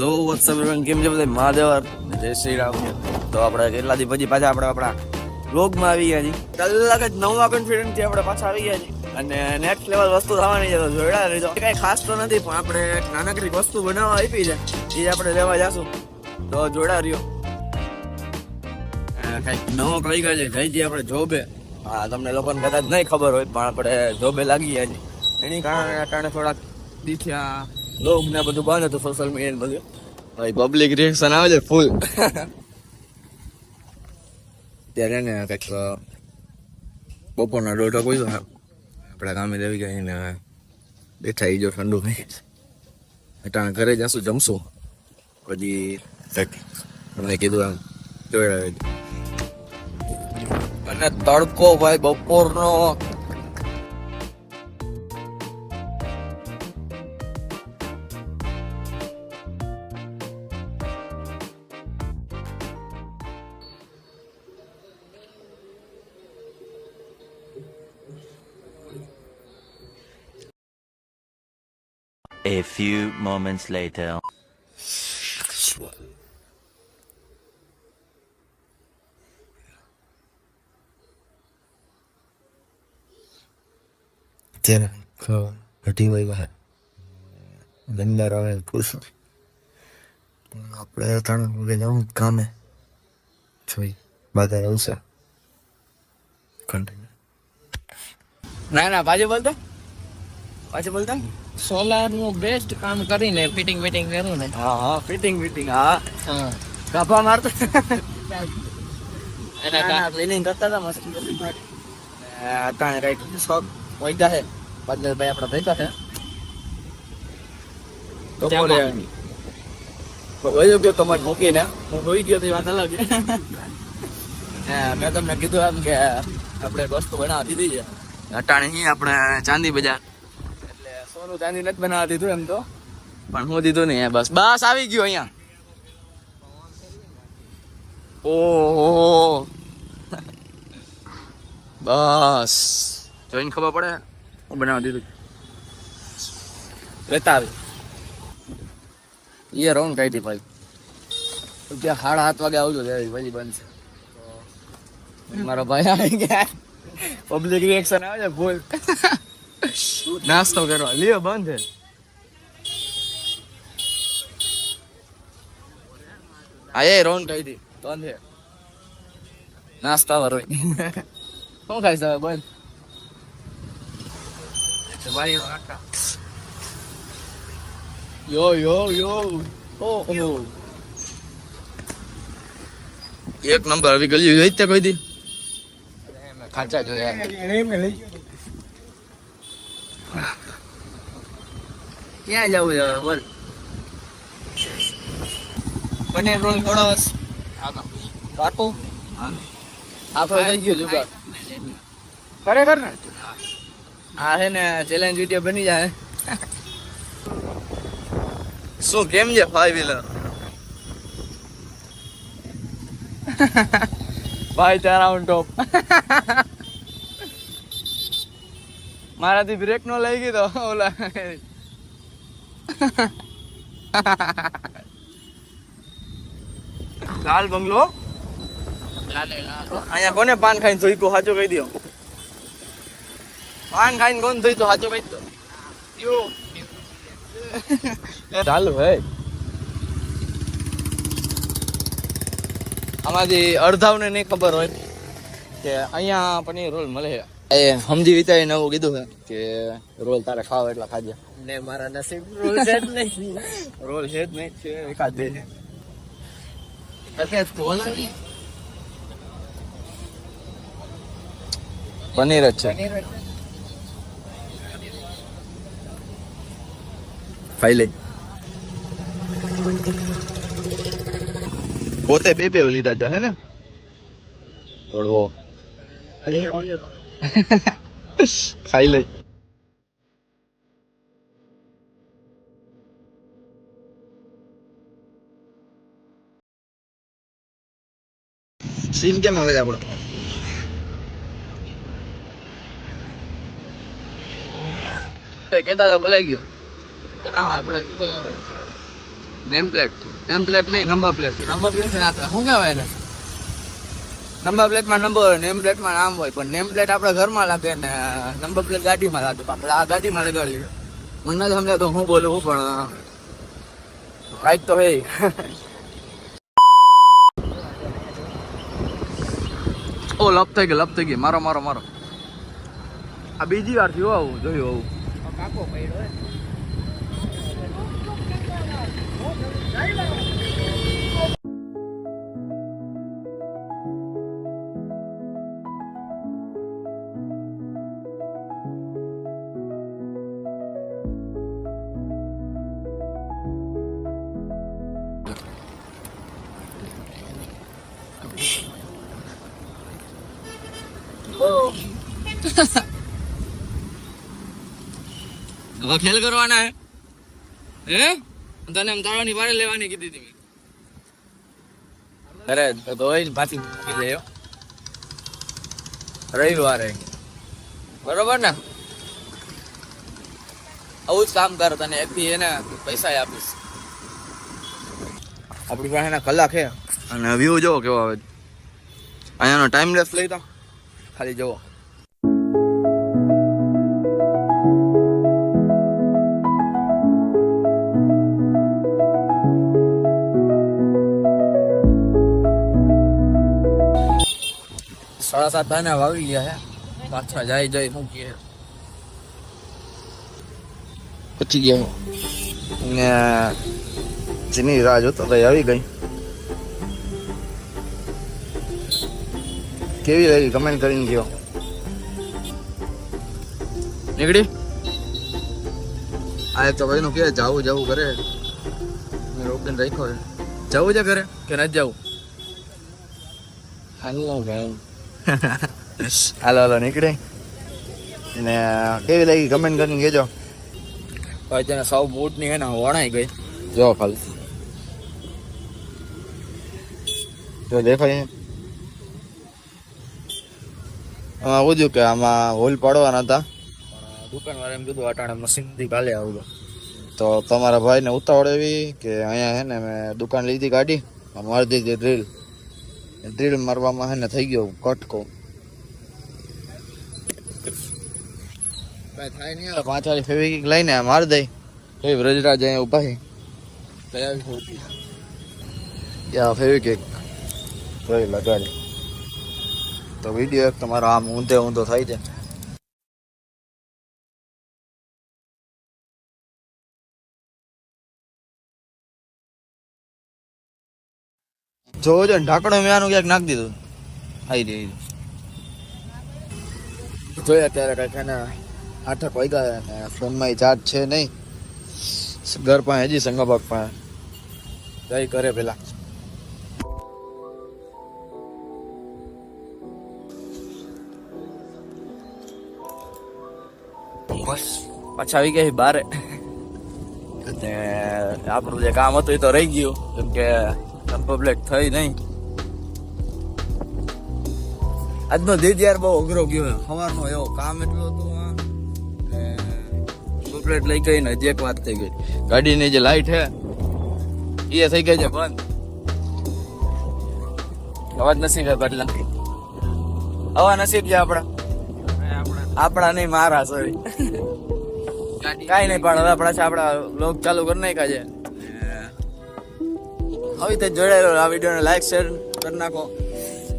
લો WhatsApp everyone, કેમ છે બધા? મહાદેવ જય શ્રી રામ. તો આપણે કેટલા દી પછી પાછા આપણે આપણા વ્લોગમાં આવી ગયા છીએ. કલાક જ નવા કોન્ફિડન્સ થી આપણે પાછા આવી ગયા છીએ અને નેક્સ્ટ લેવલ વસ્તુ થવાની છે. તો જોડા લીધો કઈ ખાસ તો નથી, પણ આપણે એક નાનકડી વસ્તુ બનાવવા આપી છે, એ આપણે લેવા જશું. તો જોડા રહ્યો કઈક નવો કઈ ગયા છે. જઈથી આપણે જોબે, હા તમને લોકોને કદાચ નહીં ખબર હોય, પણ આપણે જોબે લાગી ગયા છીએ. એની કારણે થોડાક દીઠ્યા લોગ ને બધું બંધ હતું, સોશિયલ મીડિયા બધું. ભાઈ પબ્લિક રિએક્શન આવે છે ફૂલ. ત્યારે ને કંઈક બપોરના 1:30 કોઈ આપણા ગામે દેવી ગયા ને બેઠા જો ઠંડુ ભાઈ. અટાણે ઘરે જશું, જમશું પછી તમને કીધું એમ જોયા. અને તડકો ભાઈ બપોરનો A few moments later. અત્યારે ઘટી વઈ બહાર ગંદાર આવે ખુશ. આપણે ત્રણ વાગે જવું કામે, જોઈ બધા આવશે. કન્ટિન્યુ. ના પાછું બોલતા સોલાર નું બેસ્ટ કામ કરીને ફિટિંગ કરું ને. હા ફિટિંગ હા ગાભા મારતો એના ક્લિનિંગ કરતા હતા મસ્ત. અટાણે કઈક શોખ વૈદા છે બદલભાઈ આપડા ભેગા છે. તો બોલે વયો ગયો તમારે મૂકીને હું હોઈ ગયો તો વાત અલગ. મેં તમને કીધું એમ કે આપણે વસ્તુ બનાવવા દીધી છે. અટાણે અહીં આપણે ચાંદી બજાર, એટલે સોનું ચાંદી નથી બનાવવા દીધું એમ તો, પણ હું દીધું નહીં. બસ આવી ગયો અહીંયા. ઓહો બસ જોઈને ખબર પડે હું બનાવવા દીધું. લેતા આવી એ રોન કઈ હતી ભાઈ. ત્યાં 7:30 વાગે આવજો પછી બનશે. મારો ભાઈ આવી ગયા. પબ્લિક રિએક્શન આવે છે ફૂલ. નાસ્તો કરવા લ્યો બંધ છે. હા એ રોન કઈ હતી બંધ છે. નાસ્તા વાળો શું ખાઈશ હવે બંધ. યો ઓહો એક નંબર આવી ગયું. જોઈ તે કોઈ દી ખાચા જોયા. ક્યાં જવું છે બોલ? પનીર રોલ થોડો બાપુ આપણે થઈ ગયો જુગાર ખરેખર ને. આ છે ને ચેલેન્જ વિડીયો બની જાય. શું કેમ છે 5 વ્હીલર? ભાઈ તારા ઓન ટોપ. મારાથી બ્રેક નો લઈ ગઈ તો ઓલા લાલ બંગલો. અહીંયા કોને પાન ખાઈને જોઈ કો સાચું કહી દો. પાન ખાઈને કોણ જોઈ તો સાચું કહી દો. ચાલુ હે આમાંથી અડધાવને નહીં ખબર હોય કે અહીંયા પનીર રોલ મળે. એ સમજી વિચારી નવું કીધું છે કે રોલ તારે ખાવ એટલા ખાજે. ને મારા નસીબ રોલ છે જ નહીં. રોલ છે જ નહીં છે એકાદ બે પનીર જ છે. ખાઈ લે. પોતે બે લીધા છે હે ને થોડો ખાઈ લે. સીન કેમ આવે છે આપણો? કેતા તો ભલાઈ ગયો. આપણે નેમ પ્લેટ નહીં, નંબર પ્લેટ શું કહેવાય ને? નંબર પ્લેટમાં નંબર, નેમ પ્લેટમાં નામ હોય, પણ નેમ પ્લેટ આપણે ઘરમાં લાગે ને નંબર પ્લેટ ગાડીમાં લાગે. આપણે આ ગાડીમાં લગાડી મને નથી સમજાતો હું બોલું પણ કાંઈક તો હે. ઓ લપ થઈ ગઈ મારો. આ બીજી વાર થયું આવું જોયું આવું. કાકો પડ્યો હવે ખેલ કરવાના હે તને એમ તાળવાની વારે લેવાની કીધી હતી અરે તો પાછી મૂકી દે રવિવારે બરોબર ને. આવું જ કામ કર, તને એક થી એને પૈસા આપીશ. આપણી પાસે એના કલાક છે અને વ્યૂ જોવો કેવો આવે. અહીંયાનો ટાઈમ લેસ લઈ તો ખાલી જોવો. સાડા 7 થાય ને વાવી ગયા છે. પાછા જાય મૂકીએ પછી ગયા ને જેની રાહ જોતો તો આવી ગઈ. કેવી લાગી કમેન્ટ કરીને કહો. નીકળી આ તો ભાઈ નું કે જવું કરે રોકીને રાખ્યો છે. જવું છે ઘરે કે નથી જવું? હાલો નીકળે ને કેવી લાગી કમેન્ટ કરીને કહેજો. ભાઈ તેને સૌ બૂટની હે ને વણાઈ ગઈ જો ખાલી તો દેખાય. આમાં પૂછ્યું કે આમાં હોલ પાડવાના હતા પણ દુકાનવાળા એમ કીધું અટાણે મશીનથી કાલે આવું. તો તમારા ભાઈને ઉતાવળ એવી કે અહીંયા હે ને મેં દુકાન લીધી ગાડી મારી દીધી ડ્રીલ મારવામાં હે ને થઈ ગયો કટકો. કાંઈ થાય નહીં. 5 વાળી ફેવિકિક લઈને મારી દઈ તો વ્રજરાજ અહીંયા ઉભા છે ફેવિકિક જોઈ લગાડી તો વિડીયો એક તમારો આમ ઊંધો થાય છે. જોવો છો ને ઢાંકણો મેં આનું ક્યાંક નાખી દીધું. આવી રહી જોઈએ અત્યારે કંઈક એને 8 વાગ્યા ને ફોનમાં ચાર્જ છે નહીં. ઘર પાસે હજી સંગાબાગ પાસે જઈ કરે પેલા. બસ પાછા આવી ગયા બારે અને આપણું જે કામ હતું એ તો રહી ગયું કેમ કે કમ્પ્લીટ થઈ નહીં. આજનો દીદ યાર બહુ અઘરો ગયો. સવારનો એવો કામ એટલું હતું કમ્પ્લીટ લઈ ગઈ ને હજી એક વાત થઈ ગઈ. ગાડીની જે લાઈટ છે એ થઈ ગઈ છે બંધ. અવાજ નસીબ છે બદલા હવા નસીબ છે આપણા નહીં મારા સોરી કાંઈ નહીં પણ હવે આપણા લોક ચાલુ કરી નાખ્યા છે. આવી રીતે જોડાયેલો આ વિડીયોને લાઈક શેર કરી નાખો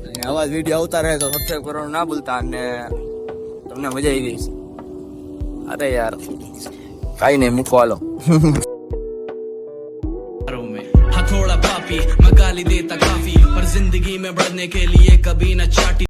અને આવા જ વિડીયો આવતા રહે તો સબસ્ક્રાઈબ કરવાનું ના ભૂલતા અને તમને મજા આવી ગઈ. અરે યાર કાંઈ નહીં મૂકો હાલો. थोड़ा पापी मैं गाली देता काफी पर जिंदगी में बढ़ने के लिए कभी न चाटी